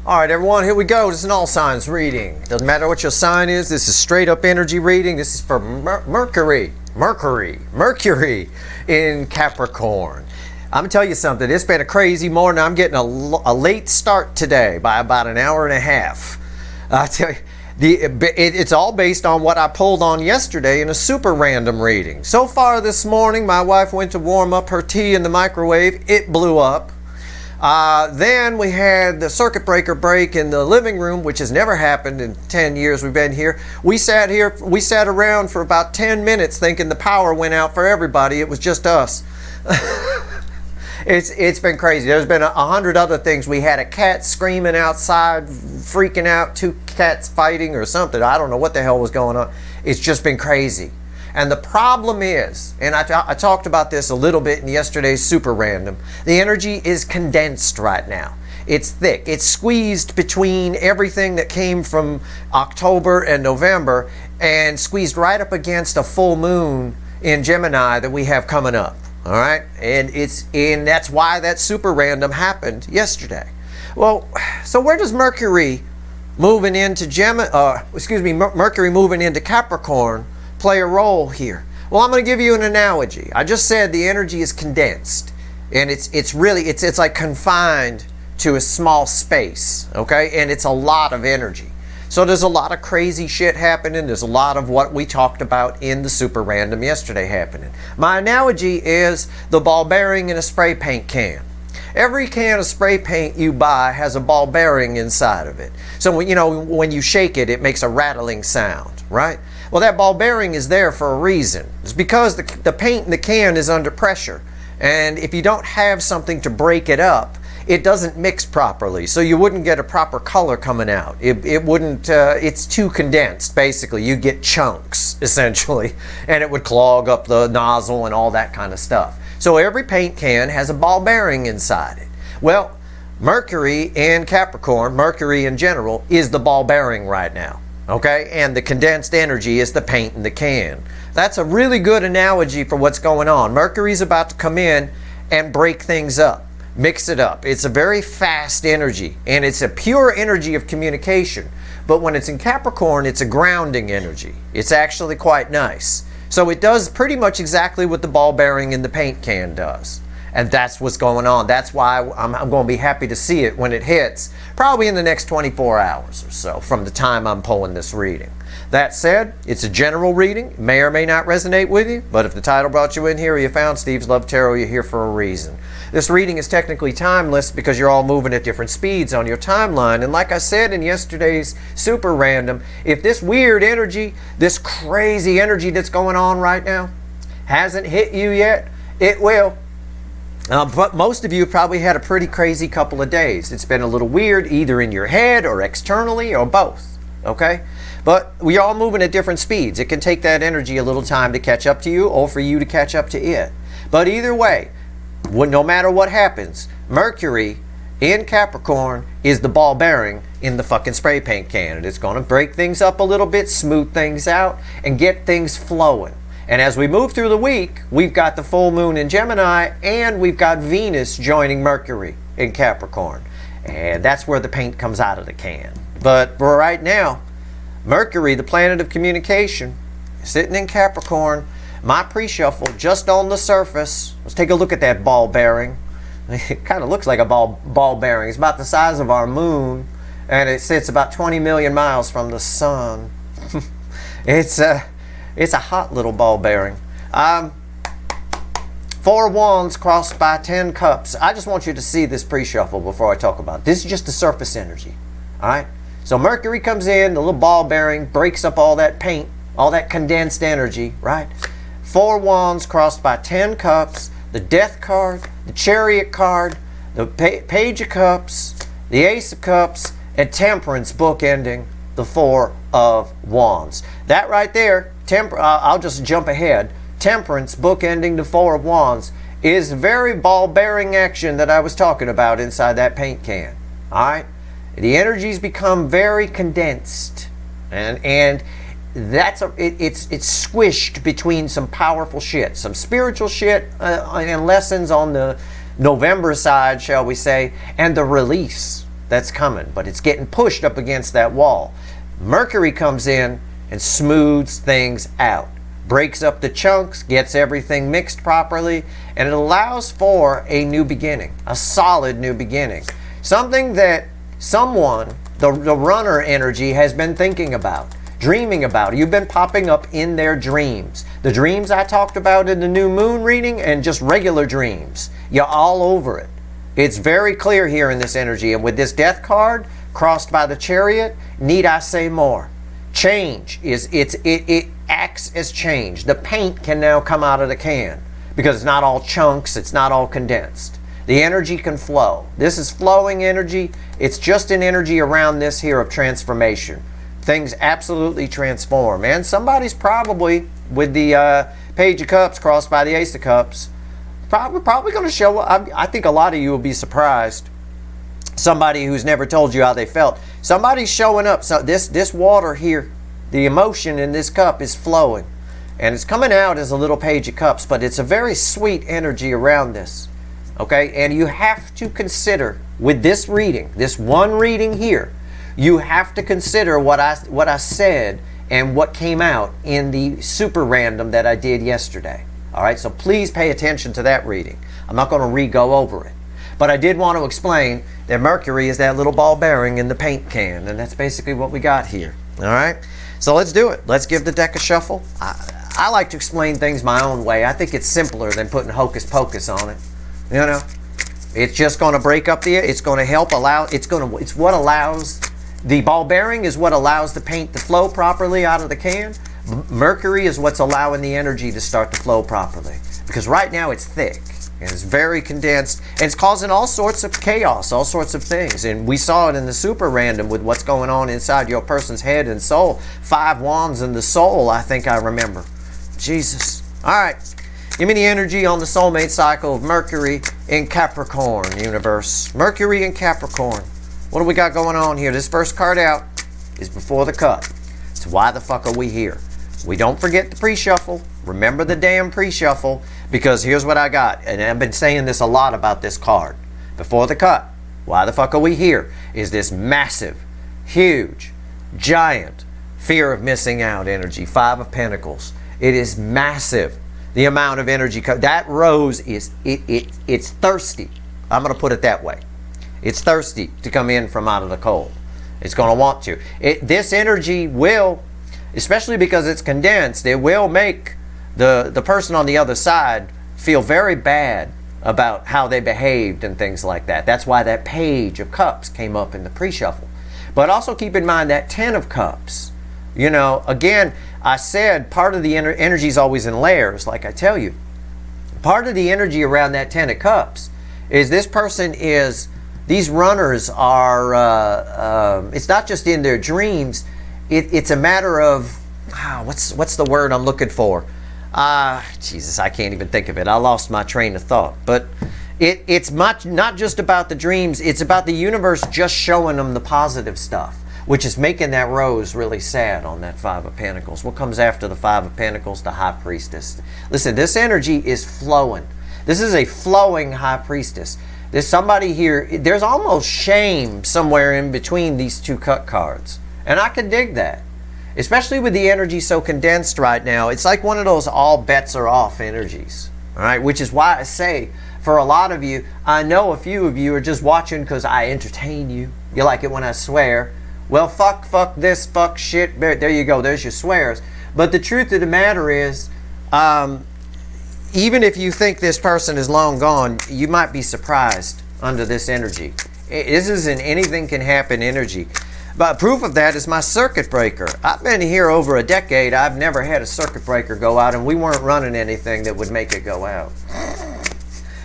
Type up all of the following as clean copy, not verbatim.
All right, everyone, here we go. This is an all signs reading. Doesn't matter what your sign is. This is straight up energy reading. This is for Mercury in Capricorn. I'm going to tell you something. It's been a crazy morning. I'm getting a late start today by about an hour and a half. I tell you, it's all based on what I pulled on yesterday in a super random reading. So far this morning, my wife went to warm up her tea in the microwave. It blew up. Then we had the circuit breaker break in the living room, which has never happened in 10 years we've been here. We sat around for about 10 minutes thinking the power went out for everybody. It was just us. It's been crazy. There's been 100 other things. We had a cat screaming outside, freaking out, 2 cats fighting or something. I don't know what the hell was going on. It's just been crazy. And the problem is, and I talked about this a little bit in yesterday's Super Random, the energy is condensed right now. It's thick. It's squeezed between everything that came from October and November and squeezed right up against a full moon in Gemini that we have coming up. All right? And that's why that Super Random happened yesterday. Well, so where does Mercury moving into Mercury moving into Capricorn play a role here? Well, I'm going to give you an analogy. I just said the energy is condensed, and it's like confined to a small space, okay? And it's a lot of energy. So there's a lot of crazy shit happening. There's a lot of what we talked about in the Super Random yesterday happening. My analogy is the ball bearing in a spray paint can. Every can of spray paint you buy has a ball bearing inside of it. So when you shake it, it makes a rattling sound, right? Well, that ball bearing is there for a reason. It's because the paint in the can is under pressure. And if you don't have something to break it up, it doesn't mix properly. So you wouldn't get a proper color coming out. It wouldn't, it's too condensed, basically. You get chunks, essentially. And it would clog up the nozzle and all that kind of stuff. So every paint can has a ball bearing inside it. Well, Mercury in Capricorn, Mercury in general, is the ball bearing right now. Okay, and the condensed energy is the paint in the can. That's a really good analogy for what's going on. Mercury's about to come in and break things up, mix it up. It's a very fast energy, and it's a pure energy of communication. But when it's in Capricorn, it's a grounding energy. It's actually quite nice. So it does pretty much exactly what the ball bearing in the paint can does. And that's what's going on. That's why I'm going to be happy to see it when it hits, probably in the next 24 hours or so from the time I'm pulling this reading. That said, it's a general reading. It may or may not resonate with you, but if the title brought you in here or you found Steve's Love Tarot, you're here for a reason. This reading is technically timeless because you're all moving at different speeds on your timeline. And like I said in yesterday's Super Random, if this weird energy, this crazy energy that's going on right now hasn't hit you yet, it will. But most of you have probably had a pretty crazy couple of days. It's been a little weird either in your head or externally or both, okay? But we're all moving at different speeds. It can take that energy a little time to catch up to you or for you to catch up to it. But either way, no matter what happens, Mercury in Capricorn is the ball bearing in the fucking spray paint can. And it's going to break things up a little bit, smooth things out, and get things flowing. And as we move through the week, we've got the full moon in Gemini, and we've got Venus joining Mercury in Capricorn. And that's where the paint comes out of the can. But for right now, Mercury, the planet of communication, sitting in Capricorn, my pre-shuffle just on the surface. Let's take a look at that ball bearing. It kind of looks like a ball bearing. It's about the size of our moon, and it sits about 20 million miles from the sun. It's a hot little ball bearing. 4 wands crossed by 10 cups. I just want you to see this pre-shuffle before I talk about it. This is just the surface energy. All right? So Mercury comes in, the little ball bearing, breaks up all that paint, all that condensed energy, right? 4 wands crossed by 10 cups, the Death card, the Chariot card, the Page of Cups, the Ace of Cups, and Temperance bookending the 4 of Wands. That right there, I'll just jump ahead. Temperance bookending the 4 of Wands is very ball-bearing action that I was talking about inside that paint can. All right? The energies become very condensed, and it's squished between some powerful shit, some spiritual shit and lessons on the November side, shall we say, and the release that's coming, but it's getting pushed up against that wall. Mercury comes in and smooths things out, breaks up the chunks, gets everything mixed properly, and it allows for a new beginning, a solid new beginning. Something that someone, the runner energy, has been thinking about, dreaming about. You've been popping up in their dreams. The dreams I talked about in the new moon reading and just regular dreams. You're all over it. It's very clear here in this energy. And with this death card crossed by the chariot, need I say more? Change it acts as change. The paint can now come out of the can because it's not all chunks, it's not all condensed. The energy can flow. This is flowing energy. It's just an energy around this here of transformation. Things absolutely transform. And somebody's probably, with the Page of Cups crossed by the Ace of Cups, probably going to show up. I think a lot of you will be surprised. Somebody who's never told you how they felt. Somebody's showing up. So this water here, the emotion in this cup is flowing. And it's coming out as a little Page of Cups, but it's a very sweet energy around this. Okay? And you have to consider, with this reading, this one reading here, you have to consider what I said and what came out in the super random that I did yesterday. All right, so please pay attention to that reading. I'm not going to re-go over it. But I did want to explain that Mercury is that little ball bearing in the paint can, and that's basically what we got here. All right, so let's do it. Let's give the deck a shuffle. I like to explain things my own way. I think it's simpler than putting hocus pocus on it. You know, it's just going to break up it's going to help allow, it's what allows. The ball bearing is what allows the paint to flow properly out of the can. Mercury is what's allowing the energy to start to flow properly. Because right now it's thick and it's very condensed and it's causing all sorts of chaos, all sorts of things. And we saw it in the super random with what's going on inside your person's head and soul. 5 wands in the soul, I think I remember. Jesus. All right. Give me the energy on the soulmate cycle of Mercury in Capricorn, universe. Mercury in Capricorn. What do we got going on here? This first card out is before the cut. It's why the fuck are we here? We don't forget the pre-shuffle. Remember the damn pre-shuffle, because here's what I got. And I've been saying this a lot about this card. Before the cut, why the fuck are we here? Is this massive, huge, giant fear of missing out energy. 5 of Pentacles. It is massive. The amount of energy. That rose is, it's thirsty. I'm going to put it that way. It's thirsty to come in from out of the cold. It's going to want to. This energy will, especially because it's condensed, it will make the person on the other side feel very bad about how they behaved and things like that. That's why that Page of Cups came up in the pre-shuffle. But also keep in mind that 10 of Cups. You know, again, I said part of the energy is always in layers, like I tell you. Part of the energy around that 10 of Cups is this person is... These runners are, it's not just in their dreams, it's a matter of, what's the word I'm looking for? Jesus, I can't even think of it. I lost my train of thought. But it's not just about the dreams, it's about the universe just showing them the positive stuff, which is making that rose really sad on that 5 of Pentacles. What comes after the 5 of Pentacles? The High Priestess. Listen, this energy is flowing. This is a flowing High Priestess. There's somebody here, there's almost shame somewhere in between these 2 cut cards. And I can dig that. Especially with the energy so condensed right now. It's like one of those all bets are off energies. All right, which is why I say, for a lot of you, I know a few of you are just watching because I entertain you. You like it when I swear. Well, fuck this, fuck shit. There you go, there's your swears. But the truth of the matter is, even if you think this person is long gone, you might be surprised under this energy. This is an anything can happen energy. But proof of that is my circuit breaker. I've been here over a decade. I've never had a circuit breaker go out, and we weren't running anything that would make it go out.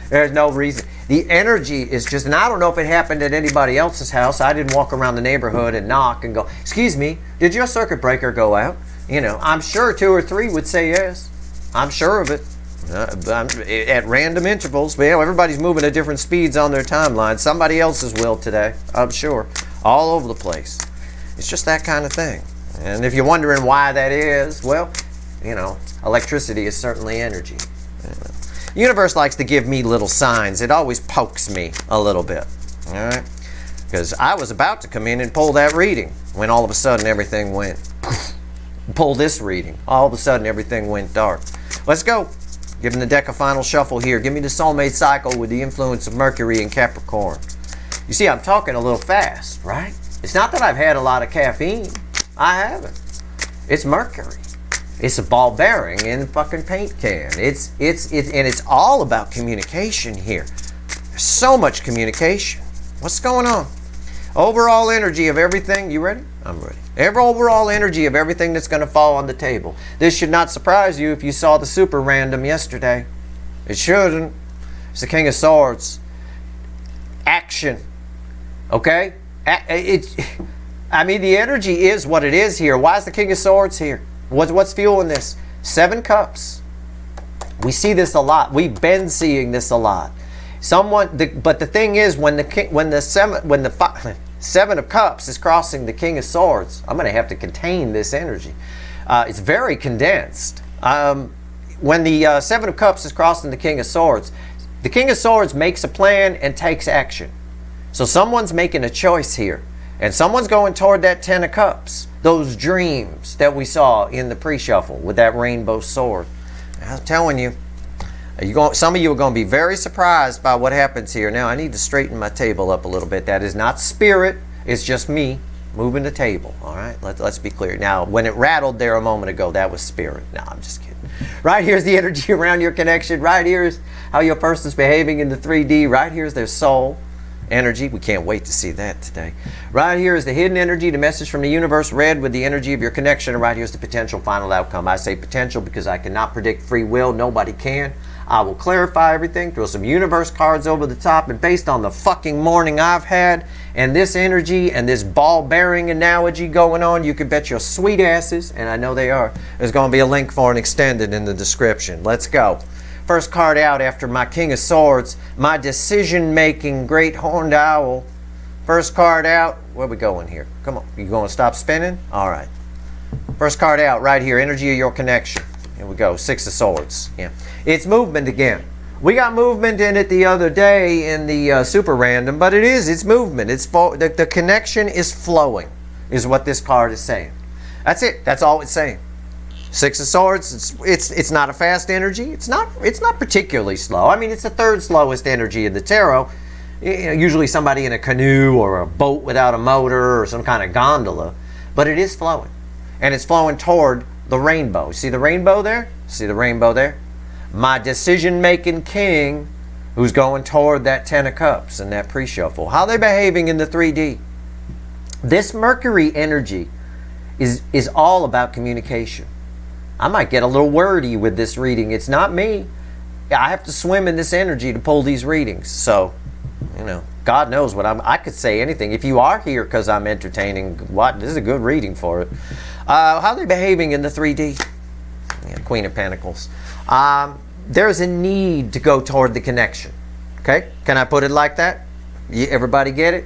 There's no reason. The energy is just, and I don't know if it happened at anybody else's house. I didn't walk around the neighborhood and knock and go, excuse me, did your circuit breaker go out? You know, I'm sure 2 or 3 would say yes. I'm sure of it. At random intervals, but everybody's moving at different speeds on their timeline. Somebody else's will today, I'm sure, all over the place. It's just that kind of thing. And if you're wondering why that is, well, you know, electricity is certainly energy. The universe likes to give me little signs. It always pokes me a little bit. All right. Because I was about to come in and pull that reading when all of a sudden everything went pull this reading. All of a sudden everything went dark. Let's go. Giving the deck a final shuffle here. Give me the soulmate cycle with the influence of Mercury and Capricorn. You see, I'm talking a little fast, right? It's not that I've had a lot of caffeine. I haven't. It's Mercury. It's a ball bearing in a fucking paint can. It's all about communication here. There's so much communication. What's going on? Overall energy of everything. You ready? I'm ready. Overall energy of everything that's going to fall on the table. This should not surprise you if you saw the super random yesterday. It shouldn't. It's the King of Swords. Action. Okay? I mean, the energy is what it is here. Why is the King of Swords here? What's fueling this? 7 cups. We see this a lot. We've been seeing this a lot. But the thing is, when the 7 of Cups is crossing the King of Swords, I'm going to have to contain this energy. It's very condensed. When the 7 of Cups is crossing the King of Swords makes a plan and takes action. So someone's making a choice here. And someone's going toward that 10 of Cups. Those dreams that we saw in the pre-shuffle with that rainbow sword. I'm telling you, some of you are going to be very surprised by what happens here. Now, I need to straighten my table up a little bit. That is not spirit. It's just me moving the table. All right? Let's be clear. Now, when it rattled there a moment ago, that was spirit. No, I'm just kidding. Right here's the energy around your connection. Right here's how your person's behaving in the 3D. Right here's their soul energy. We can't wait to see that today. Right here is the hidden energy, the message from the universe, read with the energy of your connection. And right here's the potential final outcome. I say potential because I cannot predict free will. Nobody can. I will clarify everything, throw some universe cards over the top, and based on the fucking morning I've had and this energy and this ball bearing analogy going on, you can bet your sweet asses, and I know they are, there's going to be a link for an extended in the description. Let's go. First card out after my King of Swords, my decision-making great horned owl. First card out. Where are we going here? Come on. You going to stop spinning? All right. First card out right here, energy of your connection. Here we go, 6 of Swords. Yeah. It's movement again. We got movement in it the other day in the super random, but it's movement. The connection is flowing, is what this card is saying. That's it. That's all it's saying. 6 of Swords. It's not a fast energy. It's not particularly slow. I mean, it's the 3rd slowest energy in the tarot. Usually somebody in a canoe or a boat without a motor or some kind of gondola, but it is flowing, and it's flowing toward the rainbow. See the rainbow there? See the rainbow there? My decision-making king who's going toward that 10 of Cups and that pre-shuffle. How are they behaving in the 3D? This Mercury energy is all about communication. I might get a little wordy with this reading. It's not me. I have to swim in this energy to pull these readings. So, God knows what I could say anything. If you are here because I'm entertaining, this is a good reading for it. How are they behaving in the 3D? Yeah, Queen of Pentacles. There's a need to go toward the connection. Okay? Can I put it like that? Everybody get it?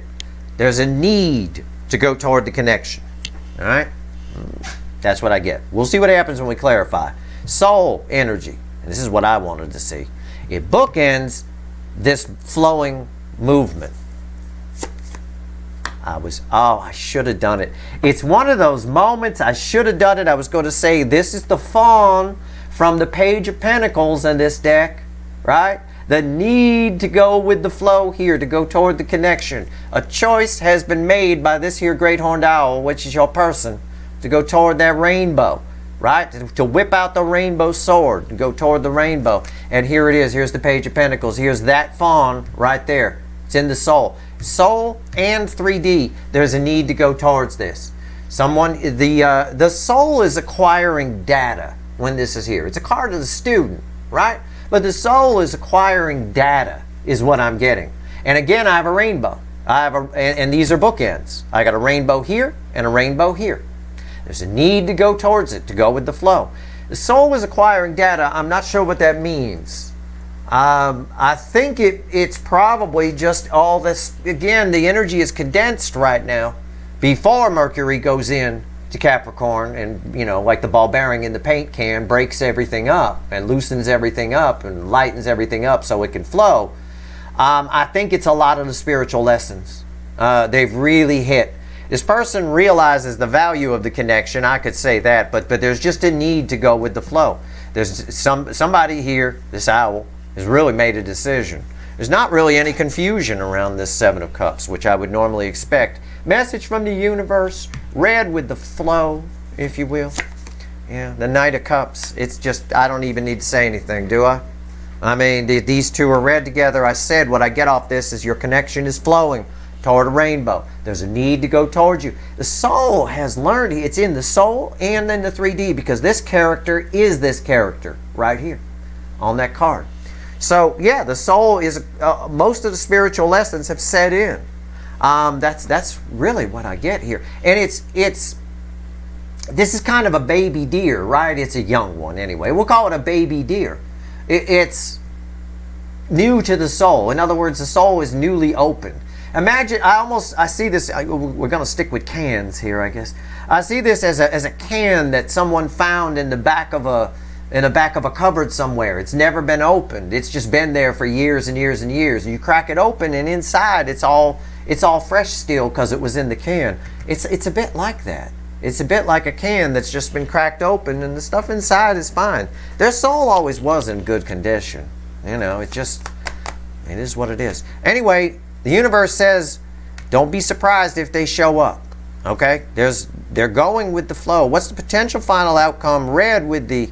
There's a need to go toward the connection. All right? That's what I get. We'll see what happens when we clarify. Soul energy. And this is what I wanted to see. It bookends this flowing movement. I should have done it. It's one of those moments I should have done it. I was going to say this is the fawn from the Page of Pentacles in this deck, right? The need to go with the flow here, to go toward the connection. A choice has been made by this here great horned owl, which is your person, to go toward that rainbow, right? To whip out the rainbow sword and go toward the rainbow. And here it is. Here's the Page of Pentacles. Here's that fawn right there. It's in the soul. Soul and 3D. There's a need to go towards this. The soul is acquiring data when this is here. It's a card of the student, right? But the soul is acquiring data is what I'm getting. And again, I have a rainbow. And these are bookends. I got a rainbow here and a rainbow here. There's a need to go towards it, to go with the flow. The soul is acquiring data. I'm not sure what that means. I think it's probably just all this. Again, the energy is condensed right now before Mercury goes in to Capricorn and, like the ball bearing in the paint can, breaks everything up and loosens everything up and lightens everything up so it can flow. I think it's a lot of the spiritual lessons. They've really hit. This person realizes the value of the connection. I could say that, but there's just a need to go with the flow. There's somebody here, this owl, has really made a decision. There's not really any confusion around this Seven of Cups, which I would normally expect. Message from the universe, read with the flow, if you will. Yeah, the Knight of Cups. It's just, I don't even need to say anything, do I? I mean, these two are read together. I said what I get off this is your connection is flowing toward a rainbow. There's a need to go towards you. The soul has learned, it's in the soul and in the 3D, because this character is this character right here on that card. So yeah, the soul is, most of the spiritual lessons have set in. That's really what I get here. And this is kind of a baby deer, right? It's a young one anyway. We'll call it a baby deer. It's new to the soul. In other words, the soul is newly opened. Imagine, I see this, we're going to stick with cans here, I guess. I see this as a can that someone found in the back of a cupboard somewhere. It's never been opened. It's just been there for years and years and years. And you crack it open, and inside it's all fresh still because it was in the can. It's a bit like that. It's a bit like a can that's just been cracked open, and the stuff inside is fine. Their soul always was in good condition. You know, it is what it is. Anyway, the universe says, don't be surprised if they show up. Okay? They're going with the flow. What's the potential final outcome? Read with the,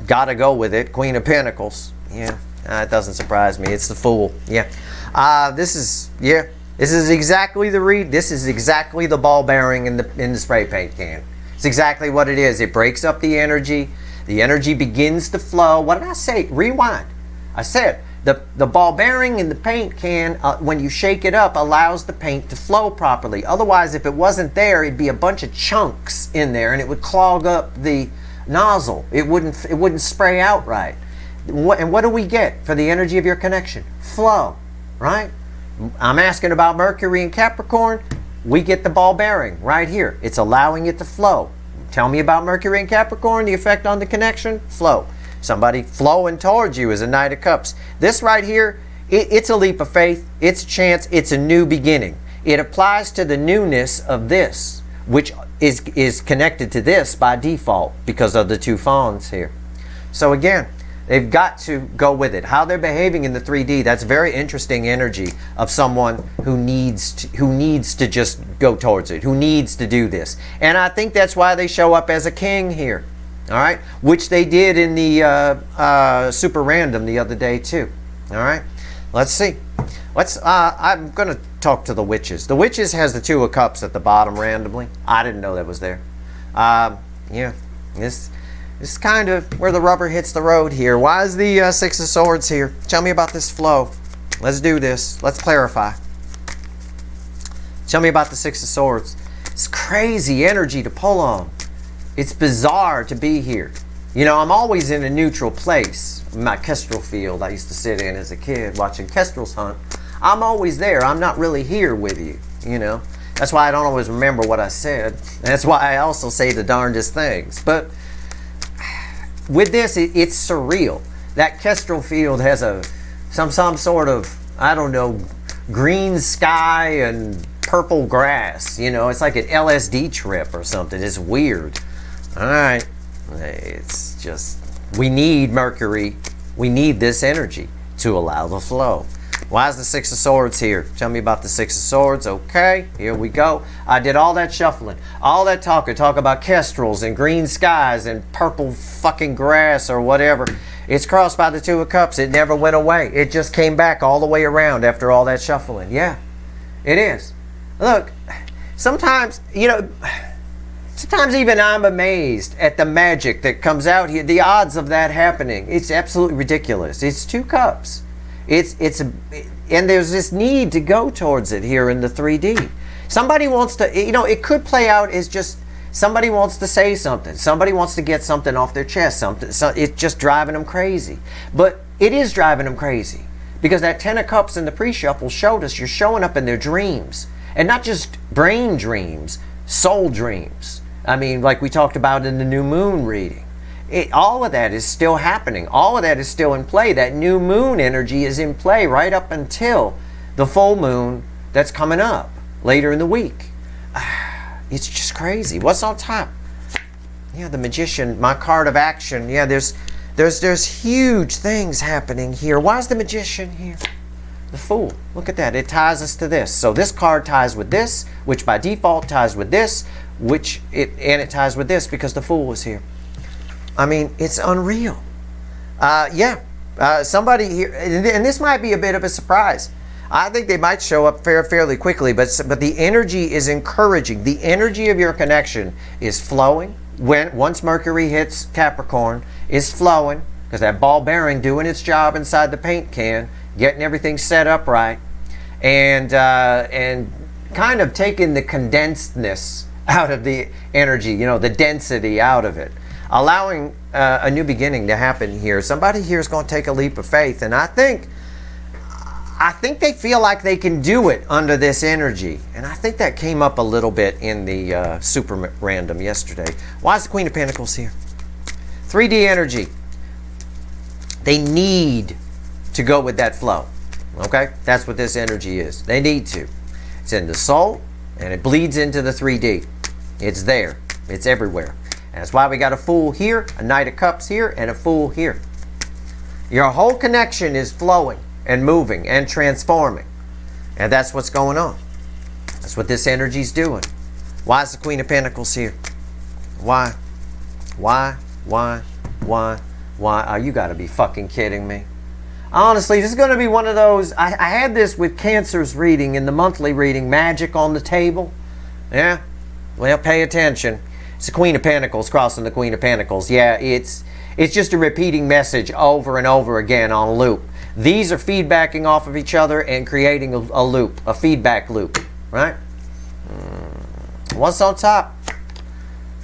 gotta go with it, Queen of Pentacles. Yeah, it doesn't surprise me. It's the Fool. Yeah. This is exactly the read. This is exactly the ball bearing in the spray paint can. It's exactly what it is. It breaks up the energy. The energy begins to flow. What did I say? Rewind. I said the ball bearing in the paint can, when you shake it up, allows the paint to flow properly. Otherwise, if it wasn't there, it'd be a bunch of chunks in there, and it would clog up the nozzle. It wouldn't spray out right. And what do we get for the energy of your connection? Flow, right? I'm asking about Mercury and Capricorn. We get the ball bearing right here. It's allowing it to flow. Tell me about Mercury and Capricorn, the effect on the connection, flow. Somebody flowing towards you is a Knight of Cups. This right here, it's a leap of faith. It's a chance. It's a new beginning. It applies to the newness of this, which is connected to this by default because of the two fawns here. So again, they've got to go with it. How they're behaving in the 3D, that's very interesting energy of someone who needs to just go towards it, who needs to do this. And I think that's why they show up as a king here. All right, which they did in the super random the other day too. All right, let's see. I'm going to talk to the Witches. The Witches has the Two of Cups at the bottom randomly. I didn't know that was there. Yeah, this is kind of where the rubber hits the road here. Why is the Six of Swords here? Tell me about this flow. Let's do this. Let's clarify. Tell me about the Six of Swords. It's crazy energy to pull on. It's bizarre to be here. You know, I'm always in a neutral place. My kestrel field I used to sit in as a kid watching kestrels hunt. I'm always there. I'm not really here with you, you know. That's why I don't always remember what I said. That's why I also say the darndest things. But with this, it's surreal. That kestrel field has some sort of, I don't know, green sky and purple grass. You know, it's like an LSD trip or something. It's weird. All right, it's just, we need Mercury. We need this energy to allow the flow. Why is the Six of Swords here? Tell me about the Six of Swords. Okay, here we go. I did all that shuffling, all that talk about kestrels and green skies and purple fucking grass or whatever. It's crossed by the Two of Cups. It never went away. It just came back all the way around after all that shuffling. Yeah, it is. Look, sometimes, you know, sometimes even I'm amazed at the magic that comes out here. The odds of that happening, it's absolutely ridiculous. It's Two Cups. And there's this need to go towards it here in the 3D. Somebody wants to, you know, it could play out as just somebody wants to say something. Somebody wants to get something off their chest. It's just driving them crazy. But it is driving them crazy because that Ten of Cups in the pre-shuffle showed us you're showing up in their dreams. And not just brain dreams, soul dreams. I mean, like we talked about in the new moon reading. All of that is still happening. All of that is still in play. That new moon energy is in play right up until the full moon that's coming up. later in the week. It's just crazy. What's on top? Yeah, the Magician, my card of action. Yeah, there's huge things happening here. Why is the Magician here? The Fool. Look at that. It ties us to this. So this card ties with this, which by default ties with this, and it ties with this because the Fool was here. I mean, it's unreal. Somebody here, and this might be a bit of a surprise. I think they might show up fairly quickly, but the energy is encouraging. The energy of your connection is flowing. Once Mercury hits Capricorn, is flowing, because that ball bearing doing its job inside the paint can, getting everything set up right, and kind of taking the condensedness out of the energy, the density out of it, allowing a new beginning to happen here. Somebody here is going to take a leap of faith, and I think they feel like they can do it under this energy. And I think that came up a little bit in the super random yesterday. Why is the Queen of Pentacles here? 3D energy. They need to go with that flow. Okay? That's what this energy is. They need to. It's in the soul, and it bleeds into the 3D. It's there. It's everywhere. And that's why we got a Fool here, a Knight of Cups here, and a Fool here. Your whole connection is flowing and moving and transforming. And that's what's going on. That's what this energy's doing. Why is the Queen of Pentacles here? Why? Oh, you gotta be fucking kidding me. Honestly, this is going to be one of those. I had this with Cancer's reading in the monthly reading, Magic on the Table. Yeah? Well, pay attention. It's the Queen of Pentacles crossing the Queen of Pentacles. Yeah, it's just a repeating message over and over again on a loop. These are feedbacking off of each other and creating a loop, a feedback loop, right? What's on top?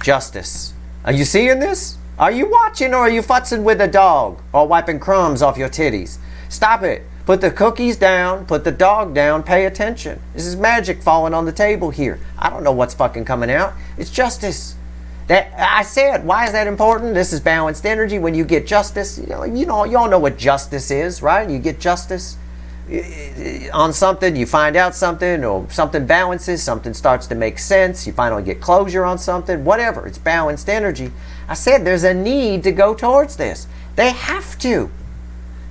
Justice. Are you seeing this? Are you watching, or are you futzing with a dog or wiping crumbs off your titties? Stop it. Put the cookies down, put the dog down, pay attention. This is magic falling on the table here. I don't know what's fucking coming out. It's justice. That I said, why is that important? This is balanced energy. When you get justice, you all know what justice is, right? You get justice on something, you find out something, or something balances, something starts to make sense, you finally get closure on something, whatever. It's balanced energy. I said there's a need to go towards this. They have to.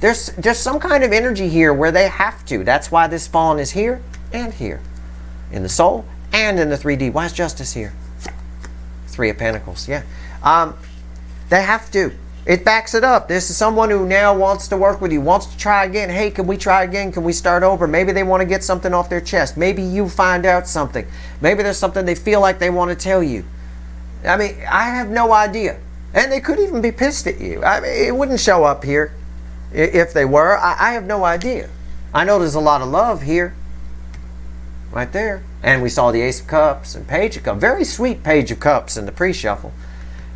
There's some kind of energy here where they have to. That's why this Fawn is here and here. In the soul and in the 3D. Why is justice here? 3 of Pentacles, yeah. They have to. It backs it up. This is someone who now wants to work with you, wants to try again. Hey, can we try again? Can we start over? Maybe they want to get something off their chest. Maybe you find out something. Maybe there's something they feel like they want to tell you. I mean, I have no idea. And they could even be pissed at you. I mean, it wouldn't show up here if they were. I have no idea. I know there's a lot of love here. Right there. And we saw the Ace of Cups and Page of Cups. Very sweet Page of Cups in the pre-shuffle.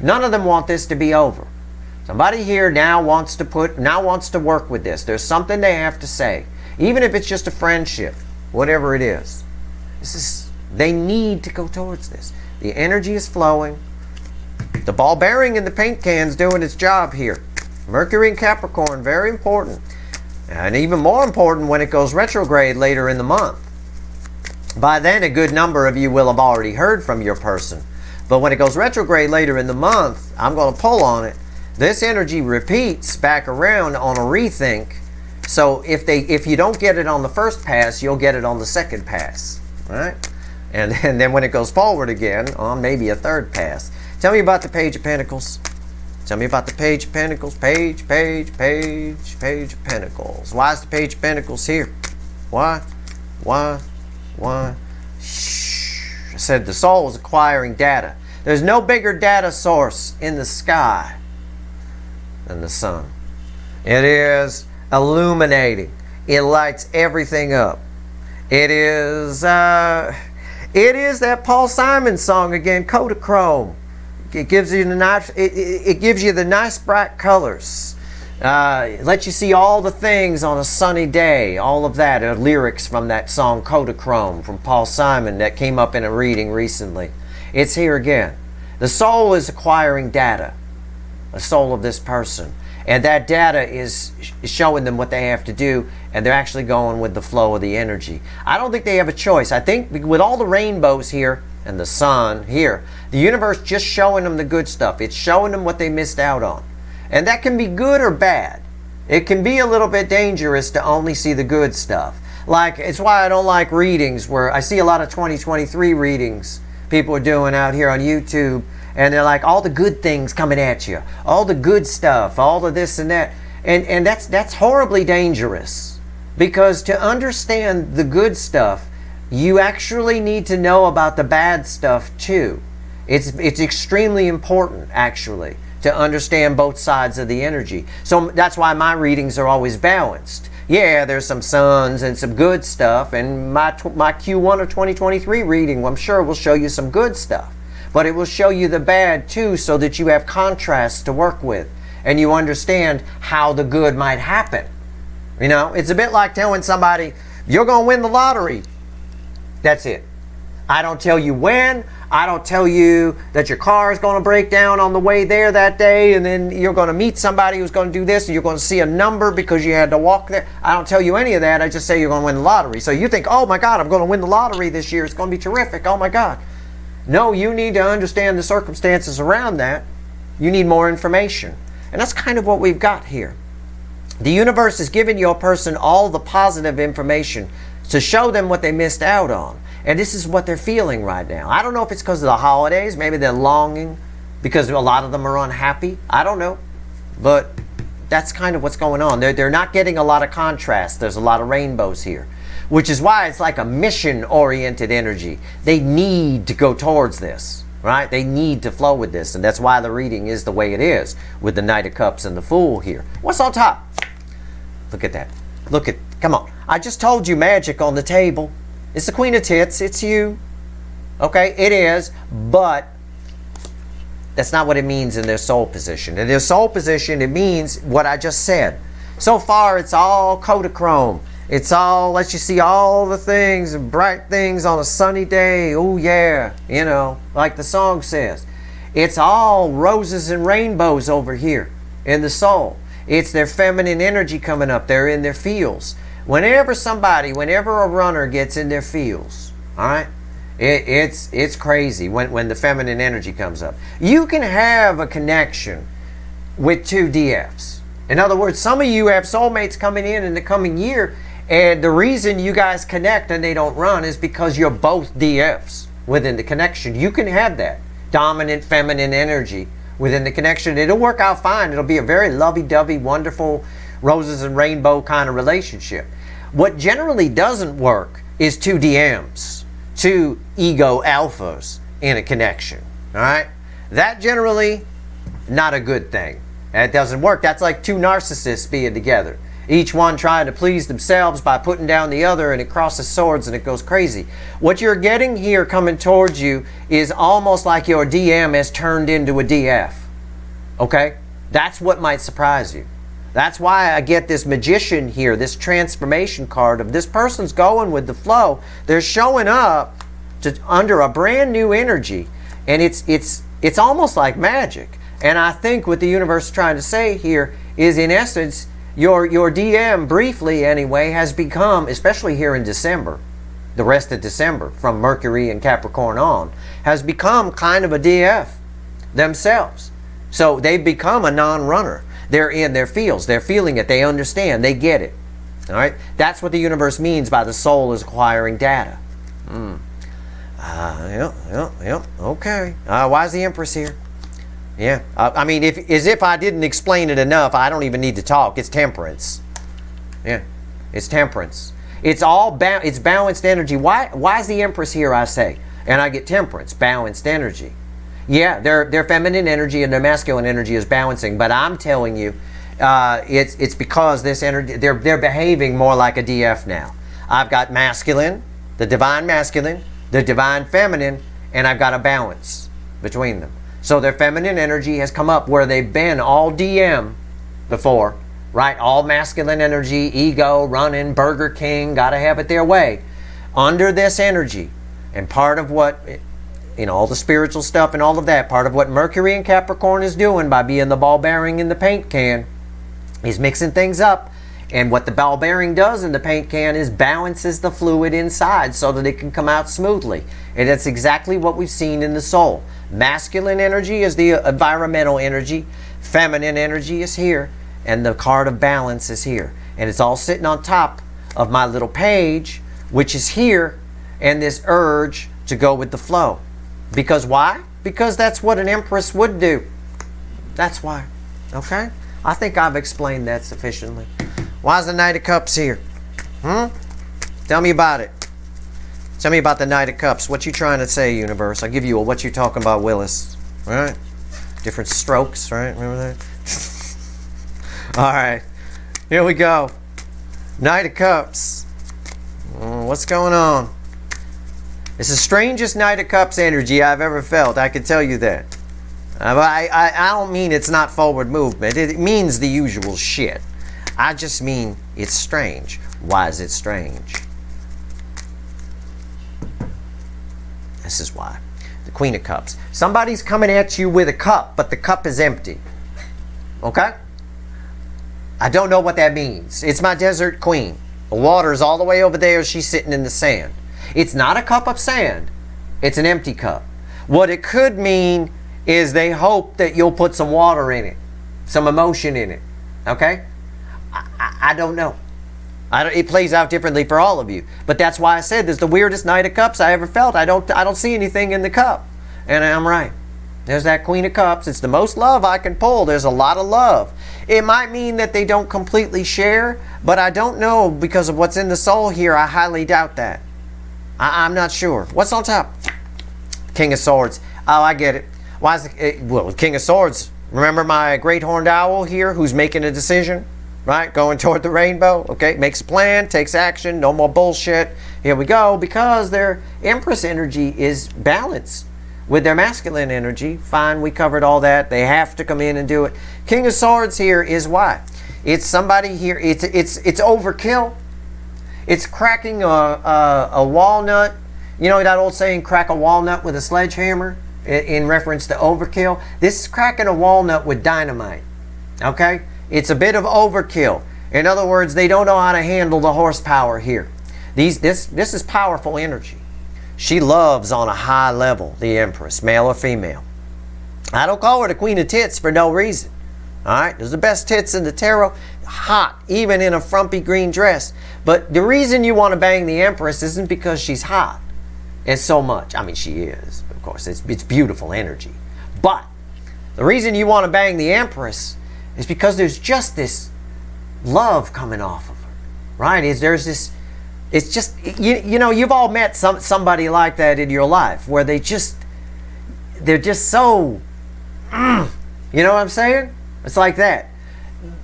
None of them want this to be over. Somebody here now wants to work with this. There's something they have to say. Even if it's just a friendship. Whatever it is. They need to go towards this. The energy is flowing. The ball bearing in the paint can is doing its job here. Mercury and Capricorn, very important. And even more important when it goes retrograde later in the month. By then, a good number of you will have already heard from your person. But when it goes retrograde later in the month, I'm going to pull on it. This energy repeats back around on a rethink. So if you don't get it on the first pass, you'll get it on the second pass. Right? And then when it goes forward again, on maybe a third pass. Tell me about the Page of Pentacles. Tell me about the Page of Pentacles. Page of Pentacles. Why is the Page of Pentacles here? Why? Shh. I said the soul is acquiring data. There's no bigger data source in the sky than the sun. It is illuminating. It lights everything up. It is that Paul Simon song again, Kodachrome. It gives you the nice. It gives you the nice bright colors. Let you see all the things on a sunny day. All of that are lyrics from that song Kodachrome from Paul Simon that came up in a reading recently. It's here again. The soul is acquiring data. The soul of this person. And that data is showing them what they have to do, and they're actually going with the flow of the energy. I don't think they have a choice. I think with all the rainbows here and the sun here, the universe just showing them the good stuff. It's showing them what they missed out on. And that can be good or bad. It can be a little bit dangerous to only see the good stuff. Like, it's why I don't like readings where I see a lot of 2023 readings people are doing out here on YouTube, and they're like, all the good things coming at you, all the good stuff, all the this and that. And that's horribly dangerous, because to understand the good stuff, you actually need to know about the bad stuff too. It's extremely important, actually, to understand both sides of the energy. So that's why my readings are always balanced. Yeah, there's some suns and some good stuff, and my Q1 of 2023 reading, I'm sure, will show you some good stuff. But it will show you the bad too, so that you have contrasts to work with, and you understand how the good might happen. You know, it's a bit like telling somebody, you're going to win the lottery. That's it. I don't tell you when. I don't tell you that your car is going to break down on the way there that day, and then you're going to meet somebody who's going to do this, and you're going to see a number because you had to walk there. I don't tell you any of that. I just say you're going to win the lottery. So you think, oh my God, I'm going to win the lottery this year. It's going to be terrific. Oh my God. No, you need to understand the circumstances around that. You need more information. And that's kind of what we've got here. The universe is giving your person all the positive information to show them what they missed out on. And this is what they're feeling right now. I don't know if it's because of the holidays. Maybe they're longing because a lot of them are unhappy. I don't know. But that's kind of what's going on. They're not getting a lot of contrast. There's a lot of rainbows here, which is why it's like a mission-oriented energy. They need to go towards this, right? They need to flow with this. And that's why the reading is the way it is with the Knight of Cups and the Fool here. What's on top? Look at that. Look at, come on. I just told you magic on the table. It's the Queen of Tits. It's you. Okay, it is. But that's not what it means in their soul position. In their soul position, it means what I just said. So far, it's all Kodachrome. It's all, lets you see all the things and bright things on a sunny day. Oh, yeah. You know, like the song says. It's all roses and rainbows over here in the soul. It's their feminine energy coming up. They're in their fields. Whenever a runner gets in their fields, all right, it's crazy when the feminine energy comes up. You can have a connection with two DFs. In other words, some of you have soulmates coming in the coming year, and the reason you guys connect and they don't run is because you're both DFs within the connection. You can have that dominant feminine energy within the connection. It'll work out fine. It'll be a very lovey-dovey, wonderful, roses and rainbow kind of relationship. What generally doesn't work is two DMs, two ego alphas in a connection. All right? That generally, not a good thing. That doesn't work. That's like two narcissists being together. Each one trying to please themselves by putting down the other, and it crosses swords and it goes crazy. What you're getting here coming towards you is almost like your DM has turned into a DF. Okay? That's what might surprise you. That's why I get this magician here, this transformation card of this person's going with the flow. They're showing up under a brand new energy, and it's almost like magic. And I think what the universe is trying to say here is, in essence, your DM, briefly anyway, has become, especially here in December, the rest of December, from Mercury and Capricorn on, has become kind of a DF themselves. So they've become a non-runner. They're in their fields. They're feeling it. They understand. They get it. All right? That's what the universe means by the soul is acquiring data. Okay. Why is the Empress here? Yeah. I mean, as if I didn't explain it enough, I don't even need to talk. It's temperance. Yeah. It's temperance. It's all it's balanced energy. Why is the Empress here, I say? And I get temperance, balanced energy. Yeah, their feminine energy and their masculine energy is balancing, but I'm telling you, it's because this energy, they're behaving more like a DF now. I've got masculine, the divine feminine, and I've got a balance between them. So their feminine energy has come up where they've been all DM before, right? All masculine energy, ego, running, Burger King, gotta have it their way. Under this energy, and part of what, all the spiritual stuff and all of that, part of what Mercury and Capricorn is doing by being the ball bearing in the paint can, He's mixing things up. And what the ball bearing does in the paint can is balances the fluid inside so that it can come out smoothly. And that's exactly what we've seen in the soul. Masculine energy is the environmental energy. Feminine energy is here. And the card of balance is here. And it's all sitting on top of my little page, which is here, and this urge to go with the flow. Because why? Because that's what an empress would do. That's why. Okay? I think I've explained that sufficiently. Why is the Knight of Cups here? Tell me about it. Tell me about the Knight of Cups. What you trying to say, universe? I'll give you a what you talking about, Willis. All right? Different strokes, right? Remember that? All right. Here we go. Knight of Cups. What's going on? It's the strangest Knight of Cups energy I've ever felt. I can tell you that. I don't mean it's not forward movement. It means the usual shit. I just mean it's strange. Why is it strange? This is why. The Queen of Cups. Somebody's coming at you with a cup, but the cup is empty. Okay? I don't know what that means. It's my desert queen. The water's all the way over there. She's sitting in the sand. It's not a cup of sand. It's an empty cup. What it could mean is they hope that you'll put some water in it, some emotion in it. Okay? I don't know. It plays out differently for all of you. But that's why I said this is the weirdest Knight of Cups I ever felt. I don't see anything in the cup. And I'm right. There's that Queen of Cups. It's the most love I can pull. There's a lot of love. It might mean that they don't completely share, but I don't know because of what's in the soul here. I highly doubt that. I'm not sure. What's on top? King of Swords. Oh, I get it. Why is well, King of Swords? Remember my great horned owl here who's making a decision? Right? Going toward the rainbow. Okay? Makes a plan, takes action, no more bullshit. Here we go. Because their Empress energy is balanced with their masculine energy. Fine, we covered all that. They have to come in and do it. King of Swords here is why. It's somebody here. It's overkill. It's cracking a walnut. You know that old saying, crack a walnut with a sledgehammer, in reference to overkill? This is cracking a walnut with dynamite. Okay? It's a bit of overkill. In other words, they don't know how to handle the horsepower here. This is powerful energy. She loves on a high level, the Empress, male or female. I don't call her the Queen of Tits for no reason. Alright? There's the best tits in the tarot. Hot, even in a frumpy green dress. But the reason you want to bang the Empress isn't because she's hot. It's so much. I mean, she is, of course. It's beautiful energy. But the reason you want to bang the Empress is because there's just this love coming off of her. Right? There's this... It's just, you know, you've all met somebody like that in your life where they're just so, you know what I'm saying? It's like that.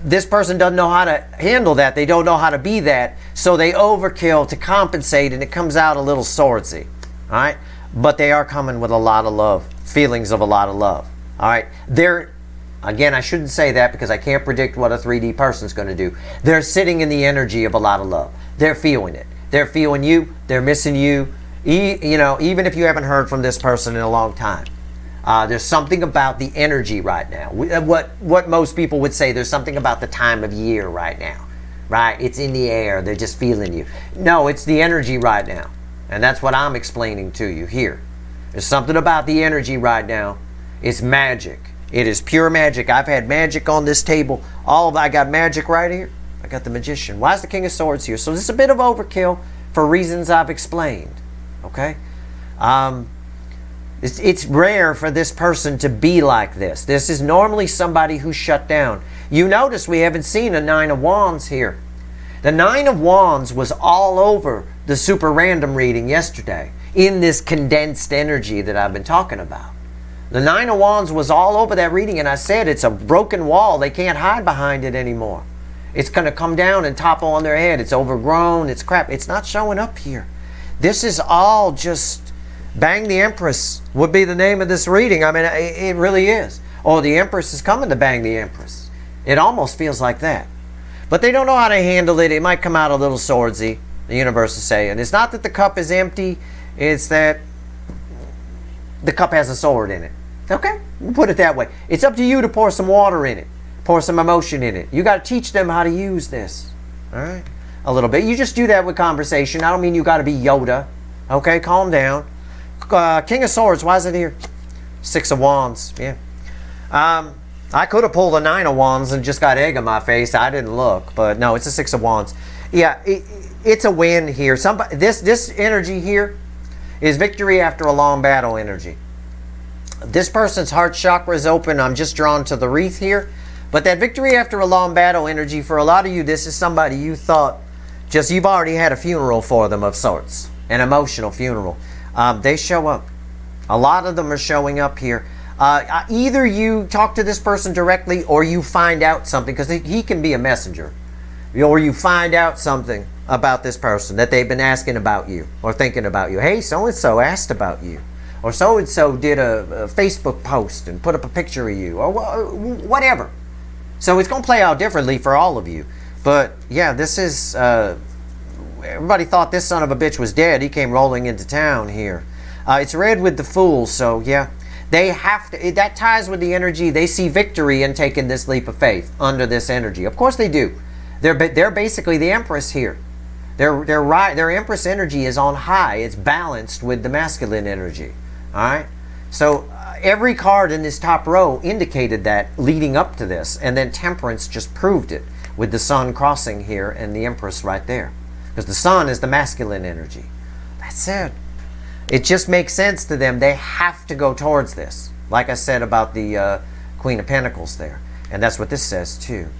This person doesn't know how to handle that. They don't know how to be that. So they overkill to compensate and it comes out a little swordsy. All right? But they are coming with a lot of love, feelings of a lot of love. All right? Again, I shouldn't say that because I can't predict what a 3D person's going to do. They're sitting in the energy of a lot of love. They're feeling it. They're feeling you. They're missing you. You know, even if you haven't heard from this person in a long time. There's something about the energy right now. What most people would say, there's something about the time of year right now. Right? It's in the air. They're just feeling you. No, it's the energy right now. And that's what I'm explaining to you here. There's something about the energy right now. It's magic. It is pure magic. I've had magic on this table. I got magic right here. I got the Magician. Why is the King of Swords here? So this is a bit of overkill for reasons I've explained. Okay? It's rare for this person to be like this. This is normally somebody who's shut down. You notice we haven't seen a Nine of Wands here. The Nine of Wands was all over the super random reading yesterday in this condensed energy that I've been talking about. The Nine of Wands was all over that reading, and I said it's a broken wall. They can't hide behind it anymore. It's going to come down and topple on their head. It's overgrown. It's crap. It's not showing up here. This is all just bang the Empress would be the name of this reading. I mean, it really is. Or the Empress is coming to bang the Empress. It almost feels like that. But they don't know how to handle it. It might come out a little swordsy, the universe is saying. It's not that the cup is empty. It's that the cup has a sword in it. Okay? We'll put it that way. It's up to you to pour some water in it. Pour some emotion in it. You got to teach them how to use this. All right? A little bit. You just do that with conversation. I don't mean you got to be Yoda. Okay? Calm down. King of Swords. Why is it here? Six of Wands. Yeah. I could have pulled a Nine of Wands and just got egg on my face. I didn't look. But no, it's a Six of Wands. Yeah, it's a win here. This energy here is victory after a long battle energy. This person's heart chakra is open. I'm just drawn to the wreath here. But that victory after a long battle energy, for a lot of you, this is somebody you thought you've already had a funeral for them of sorts. An emotional funeral. They show up. A lot of them are showing up here. Either you talk to this person directly or you find out something, because he can be a messenger. Or you find out something about this person that they've been asking about you or thinking about you. Hey, so-and-so asked about you. Or so-and-so did a Facebook post and put up a picture of you. Or whatever. So it's going to play out differently for all of you. But yeah, this is... everybody thought this son of a bitch was dead. He came rolling into town here. It's red with the Fool, so yeah. They have to... That ties with the energy. They see victory in taking this leap of faith under this energy. Of course they do. They're basically the Empress here. Their Empress energy is on high. It's balanced with the masculine energy. All right? So every card in this top row indicated that leading up to this. And then Temperance just proved it with the Sun crossing here and the Empress right there. Because the Sun is the masculine energy. That's it. It just makes sense to them. They have to go towards this. Like I said about the Queen of Pentacles there. And that's what this says too.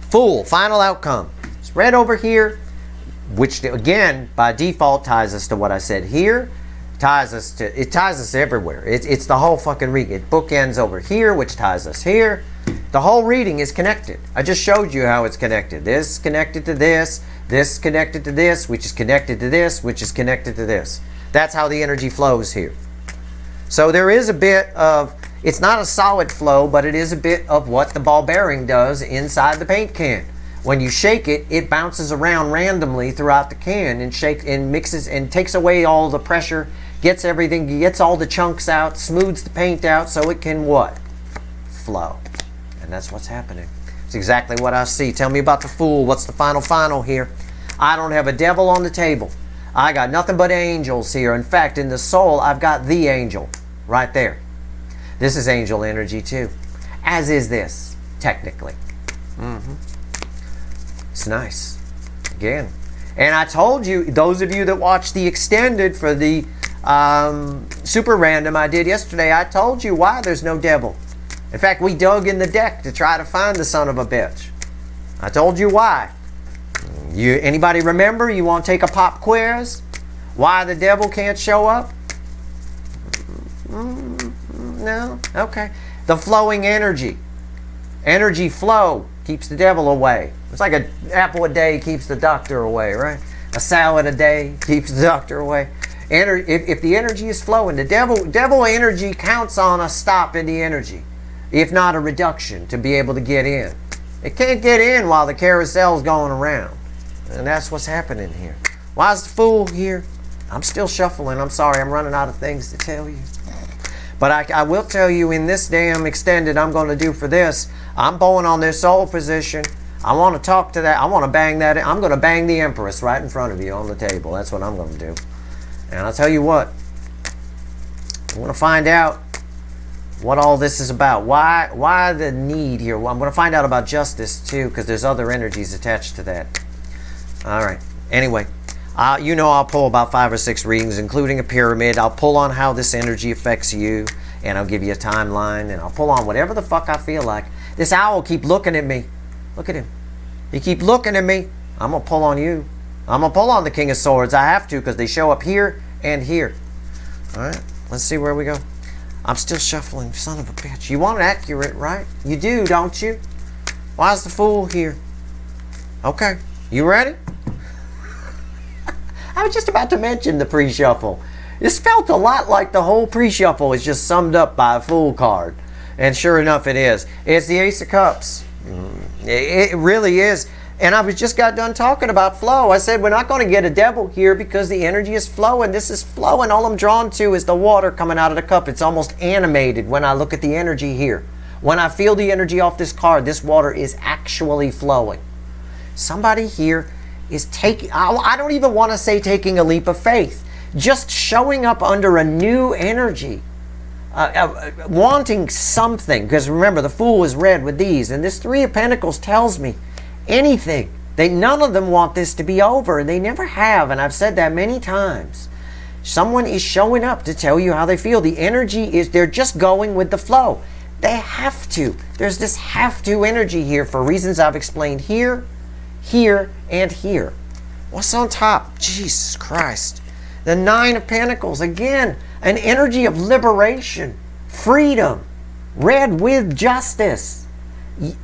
Fool, final outcome. It's red over here, which again, by default, ties us to what I said here. It ties us everywhere. It's the whole fucking reading. It bookends over here, which ties us here. The whole reading is connected. I just showed you how it's connected. This connected to this. This connected to this, which is connected to this, which is connected to this. That's how the energy flows here. So there is a bit of... It's not a solid flow, but it is a bit of what the ball bearing does inside the paint can. When you shake it, it bounces around randomly throughout the can and shakes and mixes and takes away all the pressure, gets everything, gets all the chunks out, smooths the paint out so it can what? Flow. And that's what's happening. It's exactly what I see. Tell me about the Fool. What's the final here? I don't have a devil on the table. I got nothing but angels here. In fact, in the soul, I've got the angel right there. This is angel energy too, as is this, technically. It's nice. Again. And I told you, those of you that watched the extended for the super random I did yesterday, I told you why there's no devil. In fact, we dug in the deck to try to find the son of a bitch. I told you why. Anybody remember? You want to take a pop quiz? Why the devil can't show up? No? Okay. The flowing energy. Energy flow keeps the devil away. It's like an apple a day keeps the doctor away, right? A salad a day keeps the doctor away. If the energy is flowing, the devil energy counts on a stop in the energy, if not a reduction, to be able to get in. It can't get in while the carousel's going around. And that's what's happening here. Why is the Fool here? I'm still shuffling. I'm sorry. I'm running out of things to tell you. But I will tell you in this damn extended I'm going to do for this, I'm bowing on this soul position. I want to talk to that. I want to bang that. I'm going to bang the Empress right in front of you on the table. That's what I'm going to do. And I'll tell you what. I'm going to find out what all this is about. Why the need here? Well, I'm going to find out about justice too, because there's other energies attached to that. All right. Anyway. You know I'll pull about 5 or 6 readings, including a pyramid. I'll pull on how this energy affects you, and I'll give you a timeline, and I'll pull on whatever the fuck I feel like. This owl keep looking at me. Look at him. He keep looking at me. I'm going to pull on you. I'm going to pull on the King of Swords. I have to, because they show up here and here. All right. Let's see where we go. I'm still shuffling. Son of a bitch. You want it accurate, right? You do, don't you? Why is the Fool here? Okay. You ready? I was just about to mention the pre-shuffle. This felt a lot like the whole pre-shuffle is just summed up by a Fool card. And sure enough it is. It's the Ace of Cups. It really is. And I was just got done talking about flow. I said we're not going to get a devil here because the energy is flowing. This is flowing. All I'm drawn to is the water coming out of the cup. It's almost animated when I look at the energy here. When I feel the energy off this card, this water is actually flowing. Somebody here is taking, I don't even want to say taking a leap of faith, just showing up under a new energy, wanting something. Because remember, the Fool is red with these, and this Three of Pentacles tells me anything. None of them want this to be over, and they never have, and I've said that many times. Someone is showing up to tell you how they feel. The energy is, they're just going with the flow. They have to. There's this have to energy here for reasons I've explained here, here, and here. What's on top? Jesus Christ. The Nine of Pentacles. Again, an energy of liberation, freedom, red with justice.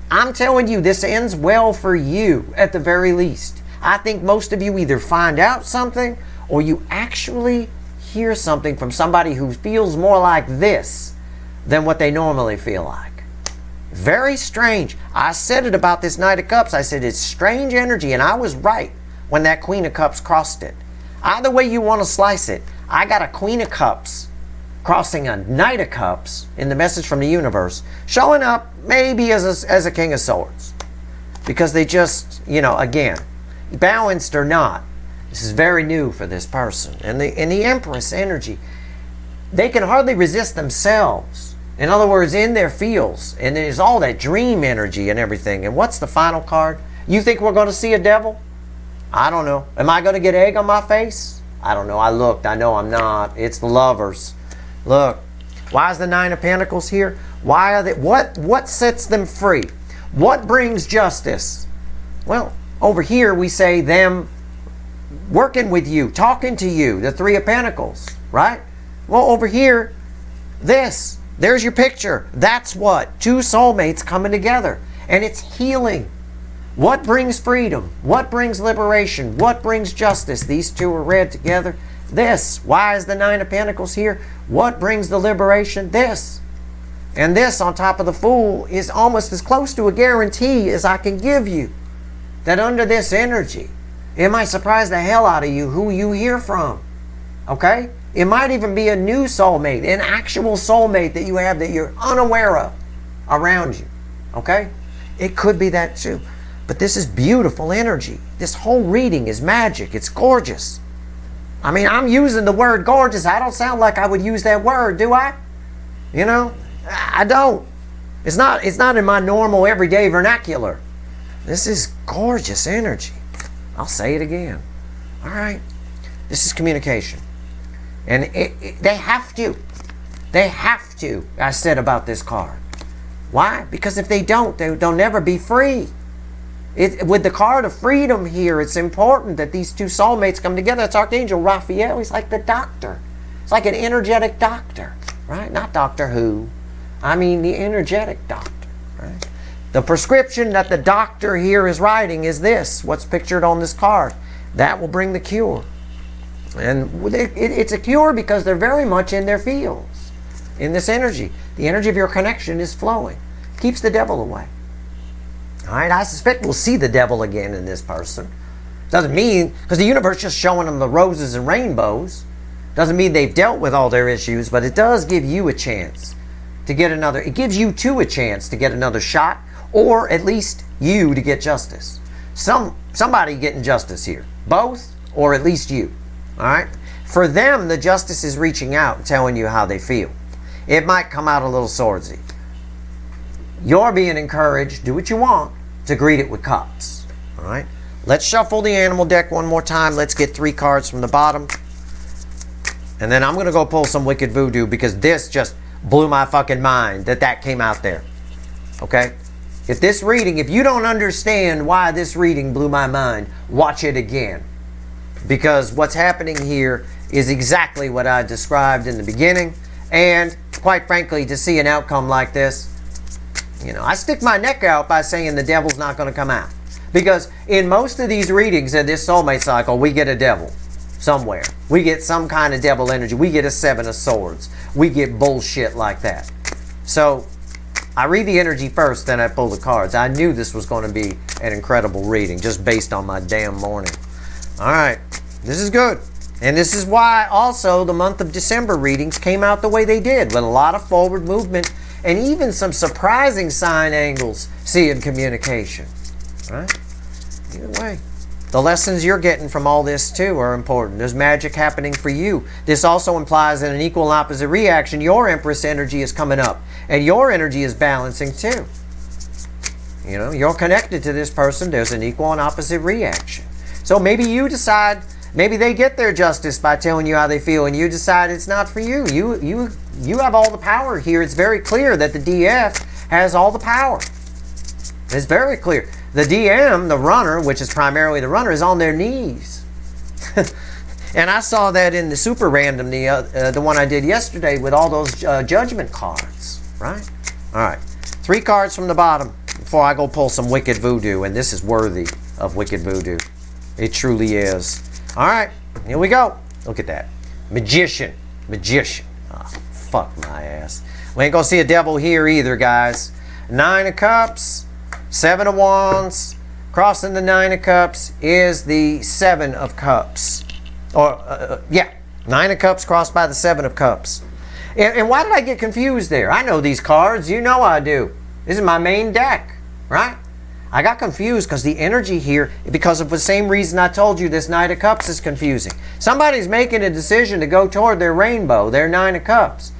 I'm telling you, this ends well for you at the very least. I think most of you either find out something or you actually hear something from somebody who feels more like this than what they normally feel like. Very strange. I said it about this Knight of Cups. I said it's strange energy, and I was right when that Queen of Cups crossed it. Either way you want to slice it, I got a Queen of Cups crossing a Knight of Cups in the message from the universe, showing up maybe as a King of Swords. Because they just, you know, again, balanced or not, this is very new for this person. And the Empress energy, they can hardly resist themselves. In other words, in their feels. And there's all that dream energy and everything. And what's the final card? You think we're going to see a devil? I don't know. Am I going to get egg on my face? I don't know. I looked. I know I'm not. It's the Lovers. Look. Why is the Nine of Pentacles here? Why are they? What sets them free? What brings justice? Well, over here we say them working with you, talking to you, the Three of Pentacles, right? Well, over here, there's your picture. That's what? Two soulmates coming together. And it's healing. What brings freedom? What brings liberation? What brings justice? These two are red together. This. Why is the Nine of Pentacles here? What brings the liberation? This. And this on top of the Fool is almost as close to a guarantee as I can give you. That under this energy, it might surprise the hell out of you who you hear from. Okay? It might even be a new soulmate, an actual soulmate that you have that you're unaware of around you. Okay? It could be that too. But this is beautiful energy. This whole reading is magic. It's gorgeous. I mean, I'm using the word gorgeous. I don't sound like I would use that word, do I? You know? I don't. It's not in my normal everyday vernacular. This is gorgeous energy. I'll say it again. All right. This is communication. And they have to. They have to, I said about this card. Why? Because if they don't, they'll never be free. With the card of freedom here, it's important that these two soulmates come together. It's Archangel Raphael. He's like the doctor. It's like an energetic doctor, right? Not Doctor Who. I mean the energetic doctor, right? The prescription that the doctor here is writing is this, what's pictured on this card. That will bring the cure. And it's a cure because they're very much in their fields, in this energy. The energy of your connection is flowing. Keeps the devil away. All right, I suspect we'll see the devil again in this person. Doesn't mean, because the universe is just showing them the roses and rainbows. Doesn't mean they've dealt with all their issues, but it does give you a chance to get another. It gives you two a chance to get another shot, or at least you to get justice. Somebody getting justice here. Both, or at least you. All right? For them, the justice is reaching out and telling you how they feel. It might come out a little swordsy. You're being encouraged, do what you want, to greet it with cups. All right? Let's shuffle the animal deck one more time. Let's get 3 cards from the bottom. And then I'm going to go pull some Wicked Voodoo because this just blew my fucking mind that came out there. Okay? If this reading, if you don't understand why this reading blew my mind, watch it again. Because what's happening here is exactly what I described in the beginning. And quite frankly, to see an outcome like this, you know, I stick my neck out by saying the devil's not going to come out. Because in most of these readings in this soulmate cycle, we get a devil somewhere. We get some kind of devil energy. We get a 7 of Swords. We get bullshit like that. So I read the energy first, then I pull the cards. I knew this was going to be an incredible reading just based on my damn morning. All right, this is good. And this is why also the month of December readings came out the way they did, with a lot of forward movement and even some surprising sign angles seeing communication. Right? Either way. The lessons you're getting from all this too are important. There's magic happening for you. This also implies that an equal and opposite reaction, your Empress energy is coming up. And your energy is balancing too. You know, you're connected to this person. There's an equal and opposite reaction. So maybe you decide, maybe they get their justice by telling you how they feel, and you decide it's not for you. You have all the power here. It's very clear that the DF has all the power. It's very clear. The DM, the runner, which is primarily the runner, is on their knees. And I saw that in the super random, the one I did yesterday with all those judgment cards, right? All right, 3 cards from the bottom before I go pull some Wicked Voodoo, and this is worthy of Wicked Voodoo. It truly is. All right, here we go. Look at that. Magician. Magician. Oh, fuck my ass. We ain't gonna see a devil here either, guys. 9 of Cups. 7 of Wands, crossing the 9 of Cups is the 7 of Cups. Or, yeah, 9 of Cups crossed by the 7 of Cups. And why did I get confused there? I know these cards. You know I do. This is my main deck, right? I got confused because the energy here, because of the same reason I told you this 9 of Cups is confusing. Somebody's making a decision to go toward their rainbow, their 9 of Cups.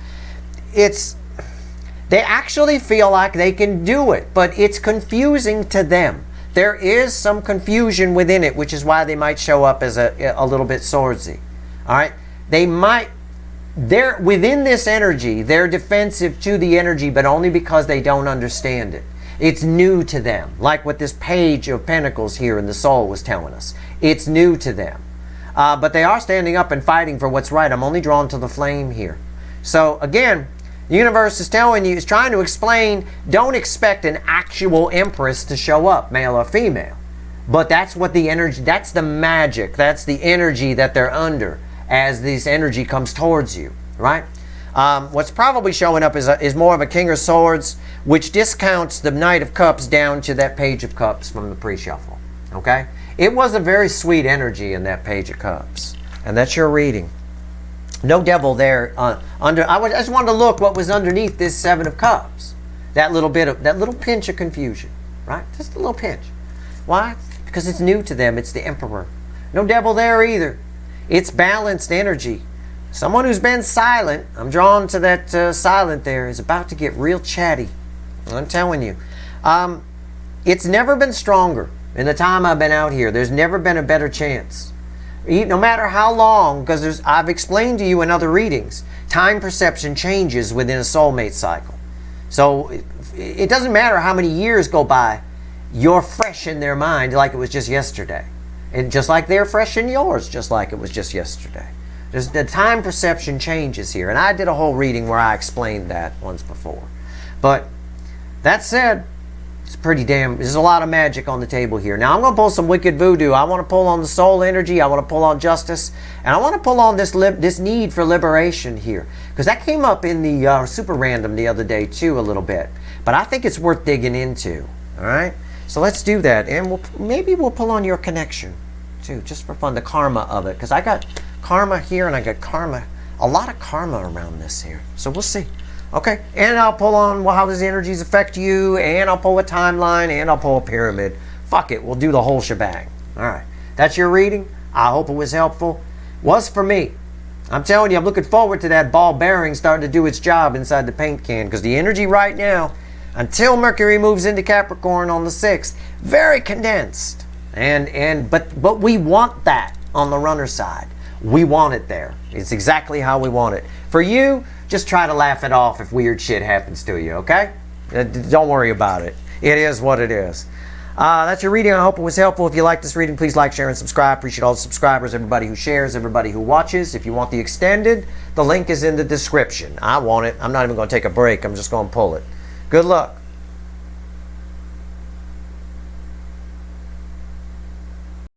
They actually feel like they can do it, but it's confusing to them. There is some confusion within it, which is why they might show up as a little bit swordsy. All right? They're within this energy, they're defensive to the energy, but only because they don't understand it. It's new to them, like what this Page of Pentacles here in the Soul was telling us. It's new to them. But they are standing up and fighting for what's right. I'm only drawn to the flame here. So again, the universe is telling you, is trying to explain, don't expect an actual Empress to show up, male or female. But that's what the energy, that's the magic, that's the energy that they're under as this energy comes towards you, right? What's probably showing up is more of a King of Swords, which discounts the Knight of Cups down to that Page of Cups from the pre-shuffle, okay? It was a very sweet energy in that Page of Cups. And that's your reading. No devil there I just wanted to look what was underneath this 7 of Cups. That little pinch of confusion, right? Just a little pinch. Why? Because it's new to them. It's the Emperor. No devil there either. It's balanced energy. Someone who's been silent, I'm drawn to that silent there, is about to get real chatty. I'm telling you. It's never been stronger in the time I've been out here. There's never been a better chance. No matter how long, because I've explained to you in other readings, time perception changes within a soulmate cycle. So it doesn't matter how many years go by, you're fresh in their mind like it was just yesterday. And just like they're fresh in yours, just like it was just yesterday. The time perception changes here. And I did a whole reading where I explained that once before. But that said, it's pretty there's a lot of magic on the table here. Now I'm going to pull some Wicked Voodoo. I want to pull on the soul energy. I want to pull on justice. And I want to pull on this need for liberation here. Because that came up in the super random the other day too a little bit. But I think it's worth digging into. All right? So let's do that. And maybe we'll pull on your connection too, just for fun, the karma of it. Because I got karma here and I got karma, a lot of karma around this here. So we'll see. Okay, and I'll pull on how these energies affect you, and I'll pull a timeline, and I'll pull a pyramid. Fuck it, we'll do the whole shebang. All right, that's your reading. I hope it was helpful. Was for me. I'm telling you, I'm looking forward to that ball bearing starting to do its job inside the paint can, because the energy right now, until Mercury moves into Capricorn on the 6th, very condensed. But we want that on the runner side. We want it there. It's exactly how we want it. For you, just try to laugh it off if weird shit happens to you, okay? Don't worry about it. It is what it is. That's your reading. I hope it was helpful. If you like this reading, please like, share, and subscribe. Appreciate all the subscribers, everybody who shares, everybody who watches. If you want the extended, the link is in the description. I want it. I'm not even going to take a break. I'm just going to pull it. Good luck.